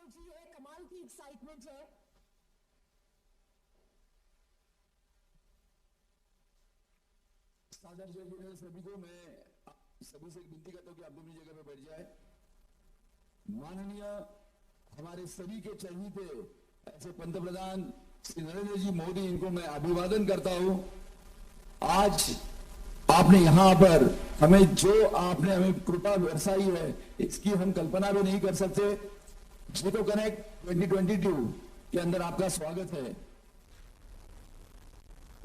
Energy है, कमाल की एक्साइटमेंट है। सादर जय सभी को। मैं सभी से एक विनती करता हूं कि आप अपनी जगह पे बैठ जाए। माननीय हमारे सभी के चहीते ऐसे पंतप्रधान श्री नरेंद्र जी मोदी, इनको मैं अभिवादन करता हूं। आज आपने यहां पर आपने हमें कृपा बरसाई है, इसकी हम कल्पना भी नहीं कर सकते। जीतो कनेक्ट 2022 के अंदर आपका स्वागत है।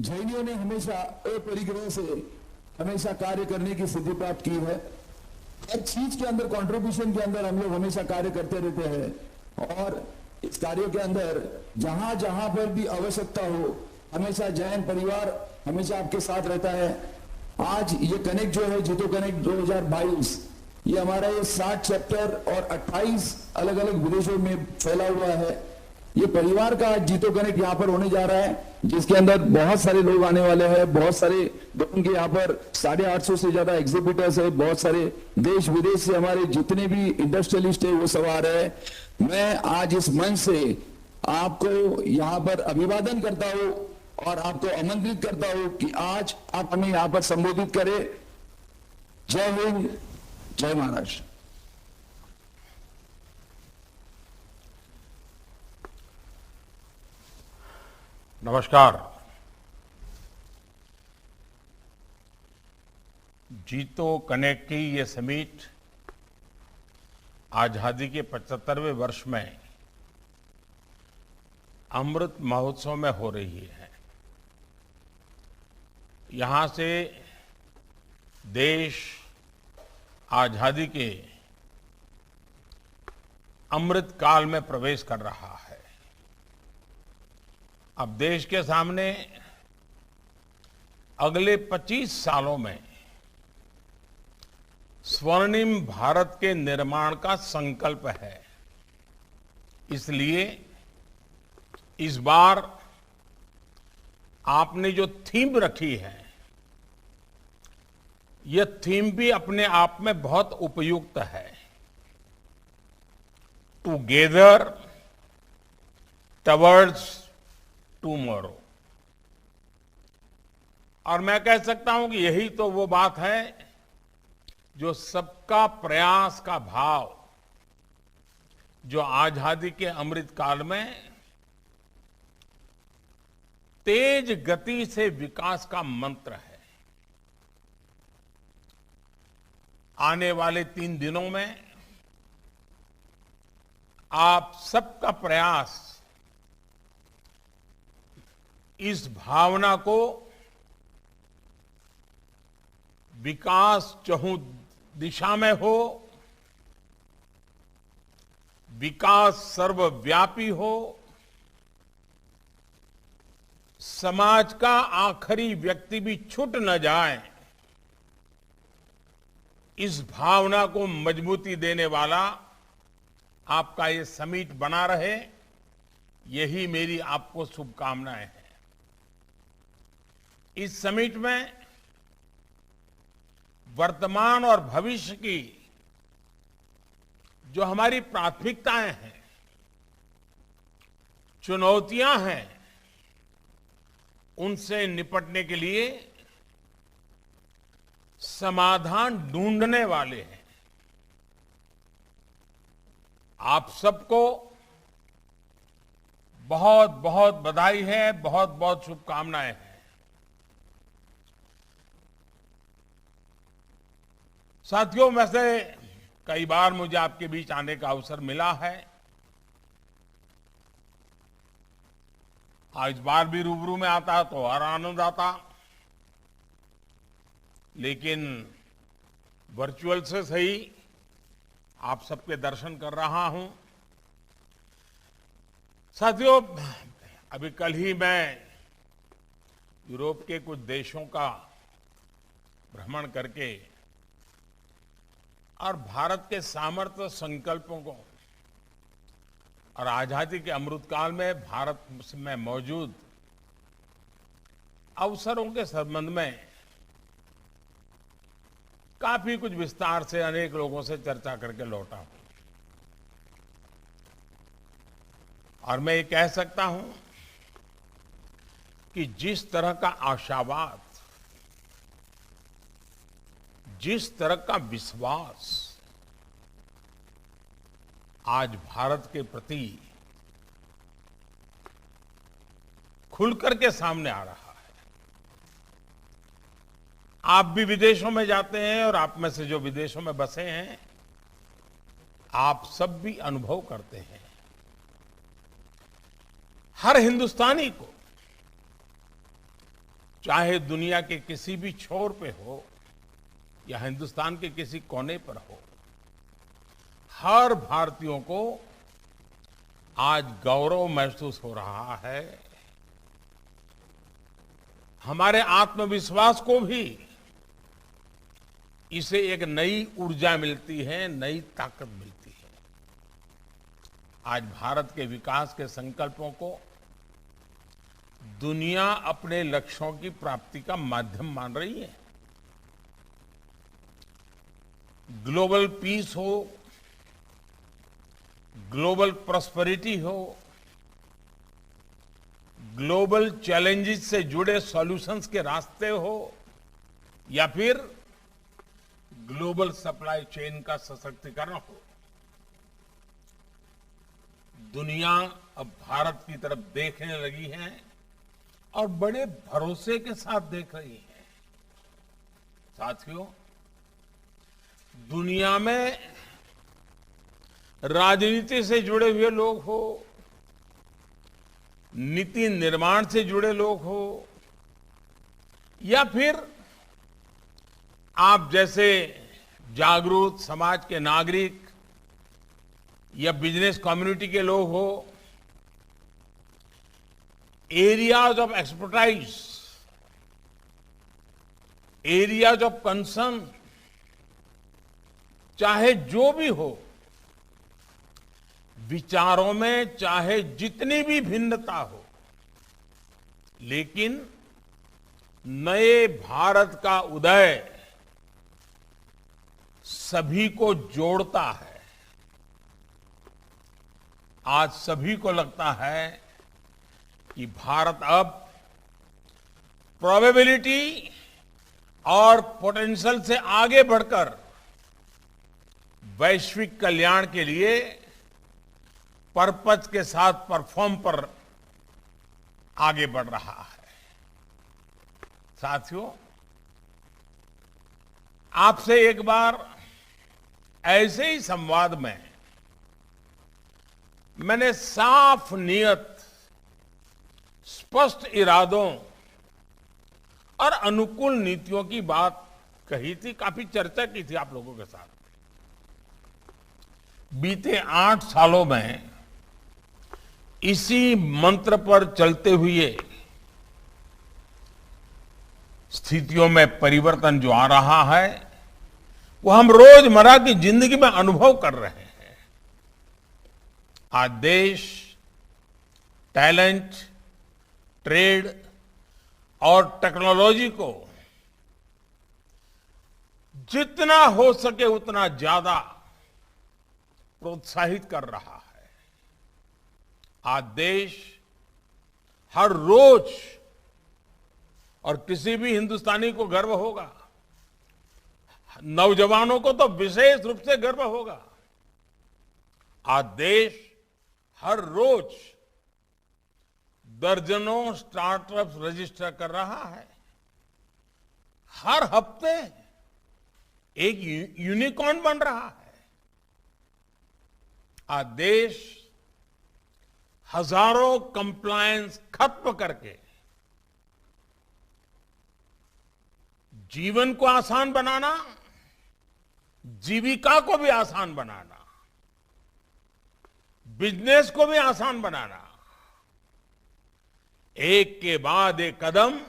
जैनियों ने हमेशा अपरिग्रह से हमेशा कार्य करने की सिद्धि प्राप्त की है। हर चीज के अंदर कंट्रीब्यूशन के अंदर हम लोग हमेशा कार्य करते रहते हैं और इस कार्य के अंदर जहां जहां पर भी आवश्यकता हो हमेशा जैन परिवार हमेशा आपके साथ रहता है। आज ये कनेक्ट जो है जीतो कनेक्ट 2022, ये हमारा ये 60 चैप्टर और 28 अलग अलग विदेशों में फैला हुआ है। ये परिवार का जीतो कनेक्ट यहाँ पर होने जा रहा है, जिसके अंदर बहुत सारे लोग आने वाले हैं। बहुत सारे लोगों के यहाँ पर 850 से ज्यादा एग्जीबिटर्स है। बहुत सारे देश विदेश से हमारे जितने भी इंडस्ट्रियलिस्ट है वो सब आ रहे हैं। मैं आज इस मंच से आपको यहाँ पर अभिवादन करता हूँ और आपको आमंत्रित करता हूँ कि आज आप हमें यहाँ पर संबोधित करें। जय हिंद, जय महाराष्ट्र। नमस्कार। जीतो कनेक्ट की ये समिट आजादी के 75वें वर्ष में अमृत महोत्सव में हो रही है। यहां से देश आजादी के अमृत काल में प्रवेश कर रहा है। अब देश के सामने अगले 25 सालों में स्वर्णिम भारत के निर्माण का संकल्प है। इसलिए इस बार आपने जो थीम रखी है, यह थीम भी अपने आप में बहुत उपयुक्त है। Together towards tomorrow. और मैं कह सकता हूं कि यही तो वो बात है जो सबका प्रयास का भाव जो आजादी के अमृत काल में तेज गति से विकास का मंत्र है। आने वाले 3 दिनों में आप सबका प्रयास इस भावना को विकास चहुं दिशा में हो, विकास सर्वव्यापी हो, समाज का आखिरी व्यक्ति भी छूट न जाए, इस भावना को मजबूती देने वाला आपका ये समिट बना रहे, यही मेरी आपको शुभकामनाएं हैं। इस समिट में वर्तमान और भविष्य की जो हमारी प्राथमिकताएं हैं, चुनौतियां हैं, उनसे निपटने के लिए समाधान ढूंढने वाले हैं। आप सबको बहुत बहुत बधाई है, बहुत बहुत शुभकामनाएं हैं। साथियों, वैसे कई बार मुझे आपके बीच आने का अवसर मिला है। आज बार भी रूबरू में आता तो और आनंद आता, लेकिन वर्चुअल से सही आप सबके दर्शन कर रहा हूं। साथियों, अभी कल ही मैं यूरोप के कुछ देशों का भ्रमण करके और भारत के सामर्थ्य संकल्पों को और आजादी के अमृतकाल में भारत में मौजूद अवसरों के संबंध में काफी कुछ विस्तार से अनेक लोगों से चर्चा करके लौटा हूं। और मैं ये कह सकता हूं कि जिस तरह का आशावाद, जिस तरह का विश्वास आज भारत के प्रति खुलकर के सामने आ रहा है। आप भी विदेशों में जाते हैं और आप में से जो विदेशों में बसे हैं, आप सब भी अनुभव करते हैं। हर हिंदुस्तानी को, चाहे दुनिया के किसी भी छोर पे हो या हिंदुस्तान के किसी कोने पर हो, हर भारतीयों को आज गौरव महसूस हो रहा है। हमारे आत्मविश्वास को भी इसे एक नई ऊर्जा मिलती है, नई ताकत मिलती है। आज भारत के विकास के संकल्पों को दुनिया अपने लक्ष्यों की प्राप्ति का माध्यम मान रही है। ग्लोबल पीस हो, ग्लोबल प्रॉस्पेरिटी हो, ग्लोबल चैलेंजेस से जुड़े सॉल्यूशंस के रास्ते हो, या फिर ग्लोबल सप्लाई चेन का सशक्तिकरण हो, दुनिया अब भारत की तरफ देखने लगी है और बड़े भरोसे के साथ देख रही है। साथियों, दुनिया में राजनीति से जुड़े हुए लोग हो, नीति निर्माण से जुड़े लोग हो, या फिर आप जैसे जागरूक समाज के नागरिक या बिजनेस कम्युनिटी के लोग हो, areas of expertise, areas of concern, चाहे जो भी हो, विचारों में चाहे जितनी भी भिन्नता हो, लेकिन नए भारत का उदय सभी को जोड़ता है। आज सभी को लगता है कि भारत अब प्रोबेबिलिटी और पोटेंशियल से आगे बढ़कर वैश्विक कल्याण के लिए पर्पज के साथ परफॉर्म पर आगे बढ़ रहा है। साथियों, आपसे एक बार ऐसे ही संवाद में मैंने साफ नियत, स्पष्ट इरादों और अनुकूल नीतियों की बात कही थी, काफी चर्चा की थी आप लोगों के साथ। बीते 8 सालों में इसी मंत्र पर चलते हुए स्थितियों में परिवर्तन जो आ रहा है, वो हम रोजमर्रा की जिंदगी में अनुभव कर रहे हैं। आज देश टैलेंट, ट्रेड और टेक्नोलॉजी को जितना हो सके उतना ज्यादा प्रोत्साहित कर रहा है। आज देश हर रोज, और किसी भी हिंदुस्तानी को गर्व होगा, नौजवानों को तो विशेष रूप से गर्व होगा, आज देश हर रोज दर्जनों स्टार्टअप्स रजिस्टर कर रहा है। हर हफ्ते एक यूनिकॉर्न बन रहा है। आज देश हजारों कंप्लायंस खत्म करके जीवन को आसान बनाना, जीविका को भी आसान बनाना, बिजनेस को भी आसान बनाना, एक के बाद एक कदम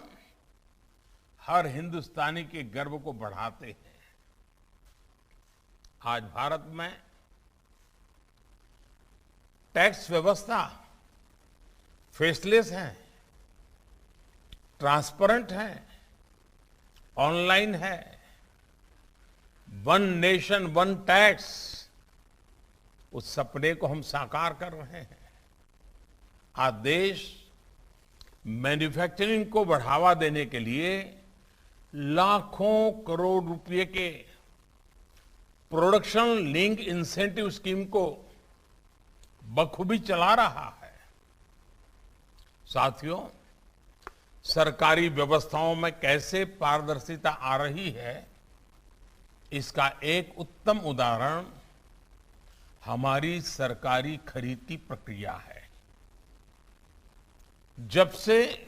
हर हिंदुस्तानी के गर्व को बढ़ाते हैं। आज भारत में टैक्स व्यवस्था फेसलेस है, ट्रांसपेरेंट है, ऑनलाइन है। वन नेशन वन टैक्स, उस सपने को हम साकार कर रहे हैं। आज देश मैन्युफैक्चरिंग को बढ़ावा देने के लिए लाखों करोड़ रुपए के प्रोडक्शन लिंक इंसेंटिव स्कीम को बखूबी चला रहा है। साथियों, सरकारी व्यवस्थाओं में कैसे पारदर्शिता आ रही है, इसका एक उत्तम उदाहरण हमारी सरकारी खरीद की प्रक्रिया है। जब से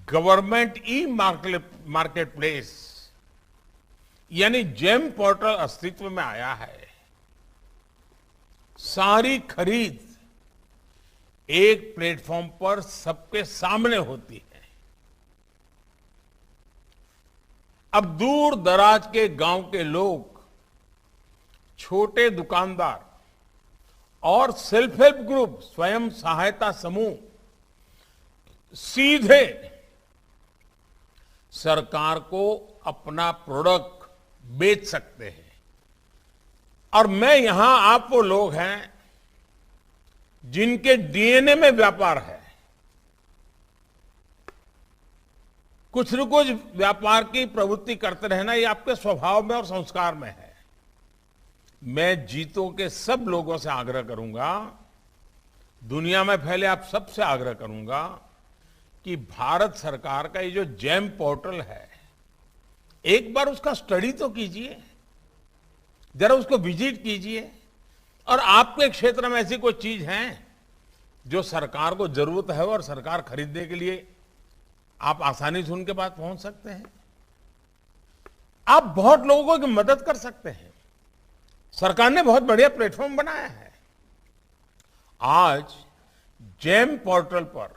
गवर्नमेंट ई मार्केट प्लेस यानी जेम पोर्टल अस्तित्व में आया है, सारी खरीद एक प्लेटफॉर्म पर सबके सामने होती है। अब दूर दराज के गांव के लोग, छोटे दुकानदार और सेल्फ हेल्प ग्रुप, स्वयं सहायता समूह सीधे सरकार को अपना प्रोडक्ट बेच सकते हैं। और मैं यहां आप वो लोग हैं जिनके डीएनए में व्यापार है। कुछ न कुछ व्यापार की प्रवृत्ति करते रहना ये आपके स्वभाव में और संस्कार में है। मैं जीतो के सब लोगों से आग्रह करूंगा, दुनिया में फैले आप सबसे आग्रह करूंगा कि भारत सरकार का ये जो जेम पोर्टल है, एक बार उसका स्टडी तो कीजिए, जरा उसको विजिट कीजिए। और आपके क्षेत्र में ऐसी कोई चीज है जो सरकार को जरूरत है और सरकार खरीदने के लिए आप आसानी से उनके पास पहुंच सकते हैं। आप बहुत लोगों की मदद कर सकते हैं। सरकार ने बहुत बढ़िया प्लेटफॉर्म बनाया है। आज जेम पोर्टल पर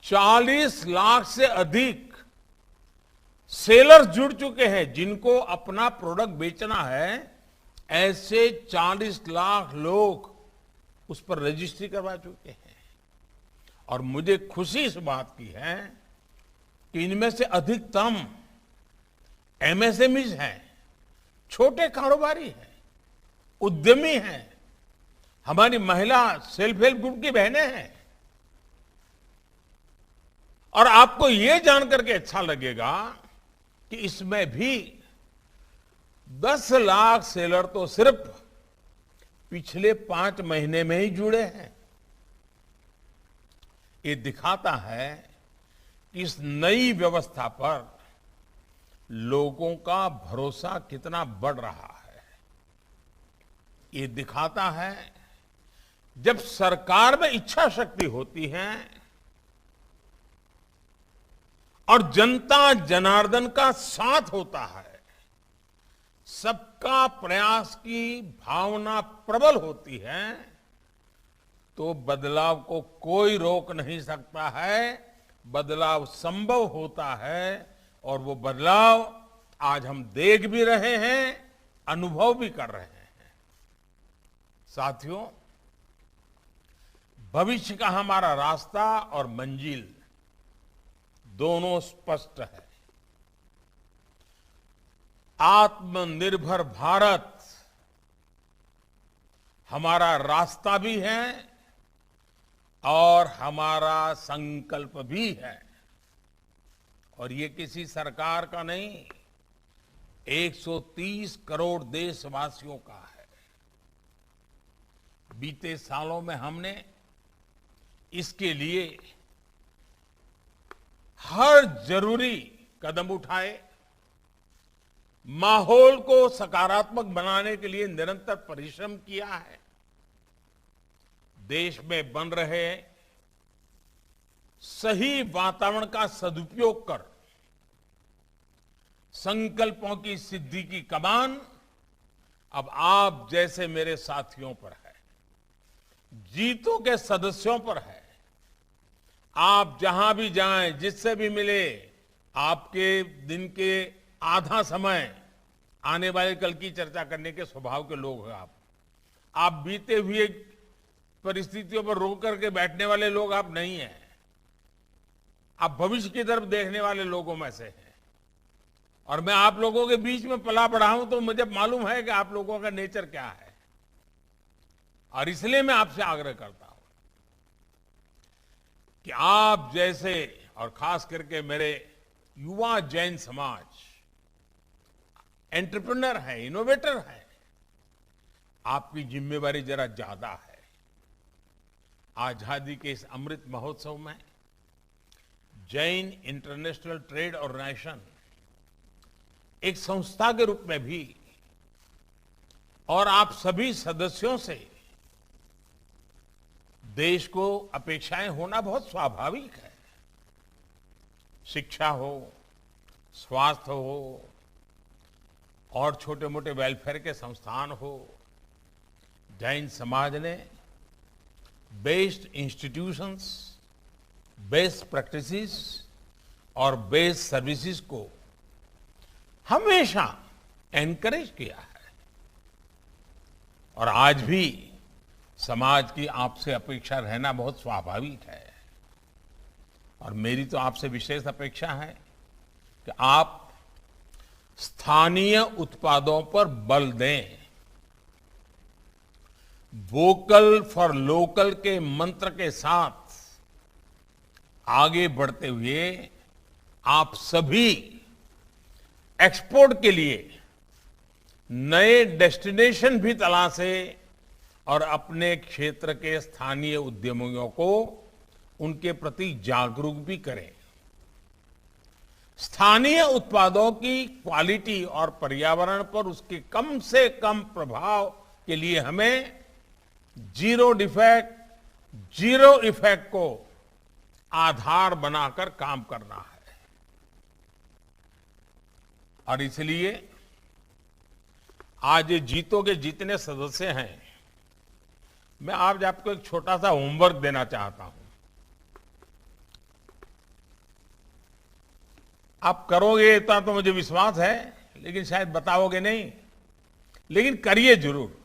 40 लाख से अधिक सेलर्स जुड़ चुके हैं जिनको अपना प्रोडक्ट बेचना है। ऐसे 40 लाख लोग उस पर रजिस्ट्री करवा चुके हैं। और मुझे खुशी इस बात की है कि इनमें से अधिकतम एमएसएमईज हैं, छोटे कारोबारी हैं, उद्यमी हैं, हमारी महिला सेल्फ हेल्प ग्रुप की बहनें हैं। और आपको यह जानकर के अच्छा लगेगा कि इसमें भी 10 लाख सेलर तो सिर्फ पिछले 5 महीने में ही जुड़े हैं। ये दिखाता है कि इस नई व्यवस्था पर लोगों का भरोसा कितना बढ़ रहा है। ये दिखाता है जब सरकार में इच्छा शक्ति होती है और जनता जनार्दन का साथ होता है, सबका प्रयास की भावना प्रबल होती है, तो बदलाव को कोई रोक नहीं सकता है। बदलाव संभव होता है और वो बदलाव आज हम देख भी रहे हैं, अनुभव भी कर रहे हैं। साथियों, भविष्य का हमारा रास्ता और मंजिल दोनों स्पष्ट है। आत्मनिर्भर भारत हमारा रास्ता भी है और हमारा संकल्प भी है। और ये किसी सरकार का नहीं, 130 करोड़ देशवासियों का है। बीते सालों में हमने इसके लिए हर जरूरी कदम उठाए, माहौल को सकारात्मक बनाने के लिए निरंतर परिश्रम किया है। देश में बन रहे सही वातावरण का सदुपयोग कर संकल्पों की सिद्धि की कमान अब आप जैसे मेरे साथियों पर है, जीतों के सदस्यों पर है। आप जहां भी जाएं, जिससे भी मिले, आपके दिन के आधा समय आने वाले कल की चर्चा करने के स्वभाव के लोग हैं आप बीते हुए परिस्थितियों पर रोक करके बैठने वाले लोग आप नहीं हैं। आप भविष्य की तरफ देखने वाले लोगों में से हैं। और मैं आप लोगों के बीच में पला बढ़ा हूं तो मुझे मालूम है कि आप लोगों का नेचर क्या है। और इसलिए मैं आपसे आग्रह करता हूं कि आप जैसे और खास करके मेरे युवा जैन समाज एंटरप्रेन्योर है, इनोवेटर है, आपकी जिम्मेवारी जरा ज्यादा है। आजादी के इस अमृत महोत्सव में जैन इंटरनेशनल ट्रेड ऑर्गेनाइजेशन एक संस्था के रूप में भी और आप सभी सदस्यों से देश को अपेक्षाएं होना बहुत स्वाभाविक है। शिक्षा हो, स्वास्थ्य हो और छोटे मोटे वेलफेयर के संस्थान हो, जैन समाज ने बेस्ड इंस्टीट्यूशंस, बेस्ट प्रैक्टिसेस और बेस्ट सर्विसेज को हमेशा एनकरेज किया है और आज भी समाज की आपसे अपेक्षा रहना बहुत स्वाभाविक है। और मेरी तो आपसे विशेष अपेक्षा है कि आप स्थानीय उत्पादों पर बल दें। वोकल फॉर लोकल के मंत्र के साथ आगे बढ़ते हुए आप सभी एक्सपोर्ट के लिए नए डेस्टिनेशन भी तलाशें और अपने क्षेत्र के स्थानीय उद्यमियों को उनके प्रति जागरूक भी करें। स्थानीय उत्पादों की क्वालिटी और पर्यावरण पर उसके कम से कम प्रभाव के लिए हमें जीरो डिफेक्ट, जीरो इफेक्ट को आधार बनाकर काम करना है। और इसलिए आज ये जीतो के जितने सदस्य हैं, मैं आज आपको एक छोटा सा होमवर्क देना चाहता हूं। आप करोगे इतना तो मुझे विश्वास है, लेकिन शायद बताओगे नहीं, लेकिन करिए जरूर।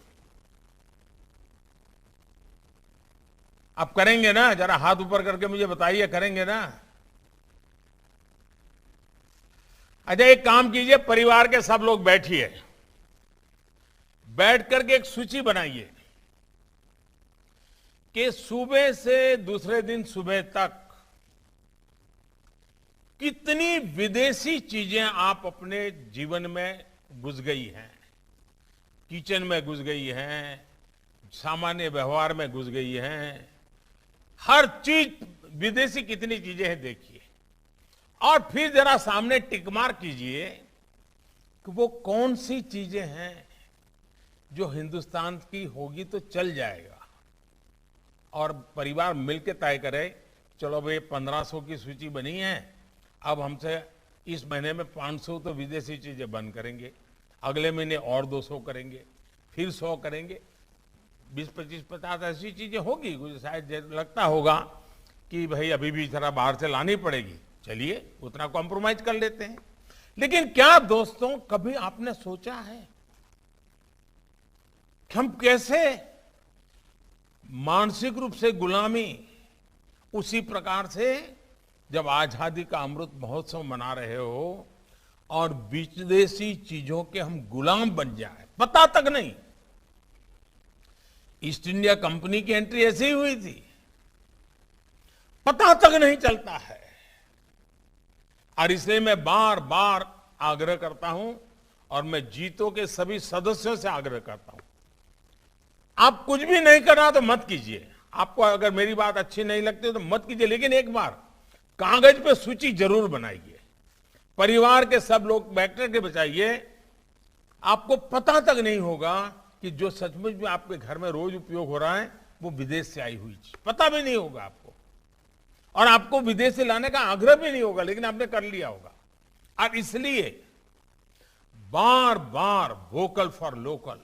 आप करेंगे ना? जरा हाथ ऊपर करके मुझे बताइए, करेंगे ना? अच्छा, एक काम कीजिए, परिवार के सब लोग बैठिए, बैठ करके एक सूची बनाइए कि सुबह से दूसरे दिन सुबह तक कितनी विदेशी चीजें आप अपने जीवन में घुस गई हैं। किचन में घुस गई हैं, सामान्य व्यवहार में घुस गई हैं, हर चीज विदेशी कितनी चीजें हैं देखिए। और फिर जरा सामने टिक मार्क कीजिए कि वो कौन सी चीजें हैं जो हिंदुस्तान की होगी तो चल जाएगा। और परिवार मिलकर तय करे, चलो भाई 1500 की सूची बनी है, अब हमसे इस महीने में 500 तो विदेशी चीजें बंद करेंगे, अगले महीने और 200 करेंगे, फिर 100 करेंगे, 20, 25, 50 ऐसी चीजें होगी। शायद लगता होगा कि भाई अभी भी जरा बाहर से लानी पड़ेगी, चलिए उतना कॉम्प्रोमाइज कर लेते हैं। लेकिन क्या दोस्तों, कभी आपने सोचा है कि हम कैसे मानसिक रूप से गुलामी, उसी प्रकार से जब आजादी का अमृत महोत्सव मना रहे हो और विदेशी चीजों के हम गुलाम बन जाए, पता तक नहीं। ईस्ट इंडिया कंपनी की एंट्री ऐसे ही हुई थी, पता तक नहीं चलता है। और इसलिए मैं बार बार आग्रह करता हूं और मैं जीतो के सभी सदस्यों से आग्रह करता हूं, आप कुछ भी नहीं करना तो मत कीजिए। आपको अगर मेरी बात अच्छी नहीं लगती तो मत कीजिए, लेकिन एक बार कागज पे सूची जरूर बनाइए, परिवार के सब लोग बैठ के बचाइए। आपको पता तक नहीं होगा कि जो सचमुच में आपके घर में रोज उपयोग हो रहा है वो विदेश से आई हुई चीज, पता भी नहीं होगा आपको, और आपको विदेश से लाने का आग्रह भी नहीं होगा, लेकिन आपने कर लिया होगा। और इसलिए बार बार वोकल फॉर लोकल,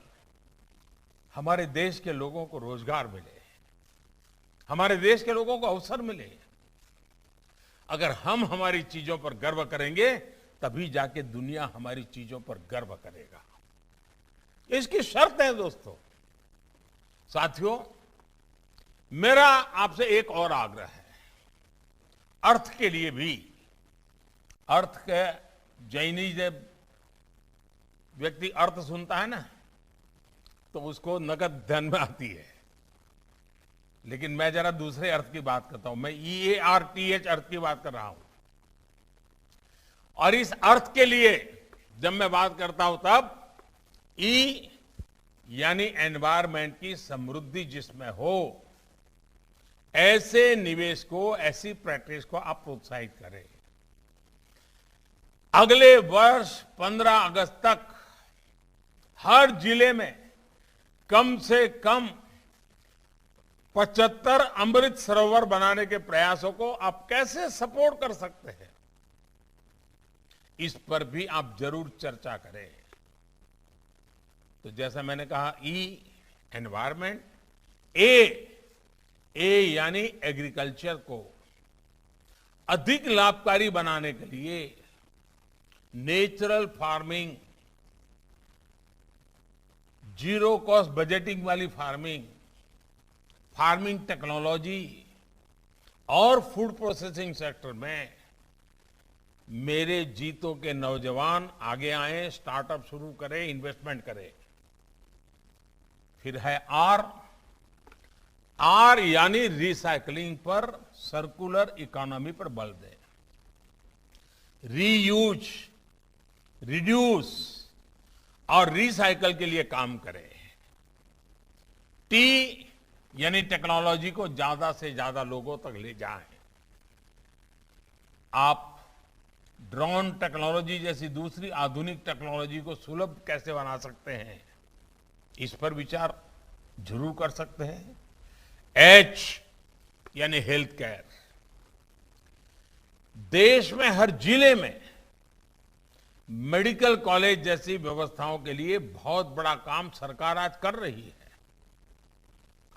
हमारे देश के लोगों को रोजगार मिले, हमारे देश के लोगों को अवसर मिले। अगर हम हमारी चीजों पर गर्व करेंगे तभी जाके दुनिया हमारी चीजों पर गर्व करेगा। इसकी शर्त है दोस्तों। साथियों, मेरा आपसे एक और आग्रह है, अर्थ के लिए भी। अर्थ के जैनी जब व्यक्ति अर्थ सुनता है ना, तो उसको नगद ध्यान में आती है, लेकिन मैं जरा दूसरे अर्थ की बात करता हूं। मैं EARTH अर्थ की बात कर रहा हूं। और इस अर्थ के लिए जब मैं बात करता हूं तब ई यानी एनवायरमेंट की समृद्धि जिसमें हो, ऐसे निवेश को, ऐसी प्रैक्टिस को आप प्रोत्साहित करें। अगले वर्ष 15 अगस्त तक हर जिले में कम से कम 75 अमृत सरोवर बनाने के प्रयासों को आप कैसे सपोर्ट कर सकते हैं, इस पर भी आप जरूर चर्चा करें। तो जैसा मैंने कहा, ई एनवायरमेंट, ए यानी एग्रीकल्चर को अधिक लाभकारी बनाने के लिए natural farming, zero cost budgeting वाली फार्मिंग, फार्मिंग टेक्नोलॉजी और फूड प्रोसेसिंग सेक्टर में मेरे जीतों के नौजवान आगे आए, स्टार्टअप शुरू करें, इन्वेस्टमेंट करें। फिर है आर यानी रिसाइकलिंग पर, सर्कुलर इकोनॉमी पर बल दें। रीयूज, रिड्यूस और रिसाइकल के लिए काम करें। टी यानी टेक्नोलॉजी को ज्यादा से ज्यादा लोगों तक ले जाएं। आप ड्रोन टेक्नोलॉजी जैसी दूसरी आधुनिक टेक्नोलॉजी को सुलभ कैसे बना सकते हैं, इस पर विचार जरूर कर सकते हैं। एच यानी हेल्थ केयर। देश में हर जिले में मेडिकल कॉलेज जैसी व्यवस्थाओं के लिए बहुत बड़ा काम सरकार आज कर रही है।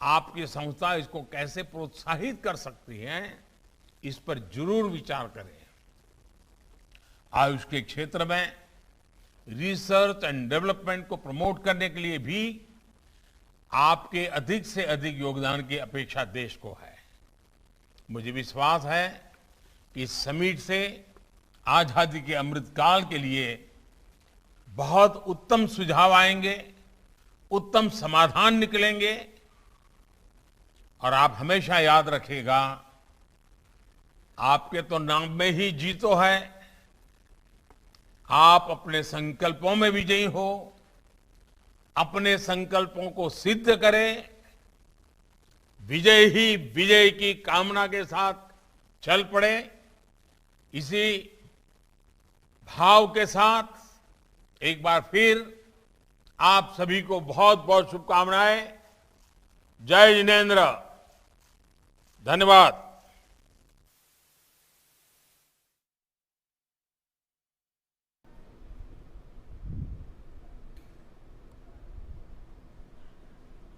आपकी संस्था इसको कैसे प्रोत्साहित कर सकती है, इस पर जरूर विचार करें। आयुष के क्षेत्र में रिसर्च एंड डेवलपमेंट को प्रमोट करने के लिए भी आपके अधिक से अधिक योगदान की अपेक्षा देश को है। मुझे विश्वास है कि इस समिट से आजादी के अमृतकाल के लिए बहुत उत्तम सुझाव आएंगे, उत्तम समाधान निकलेंगे। और आप हमेशा याद रखिएगा, आपके तो नाम में ही जीतो है। आप अपने संकल्पों में विजयी हो, अपने संकल्पों को सिद्ध करें। विजय ही विजय की कामना के साथ चल पड़े। इसी भाव के साथ एक बार फिर आप सभी को बहुत बहुत शुभकामनाएं। जय जिनेन्द्र, धन्यवाद।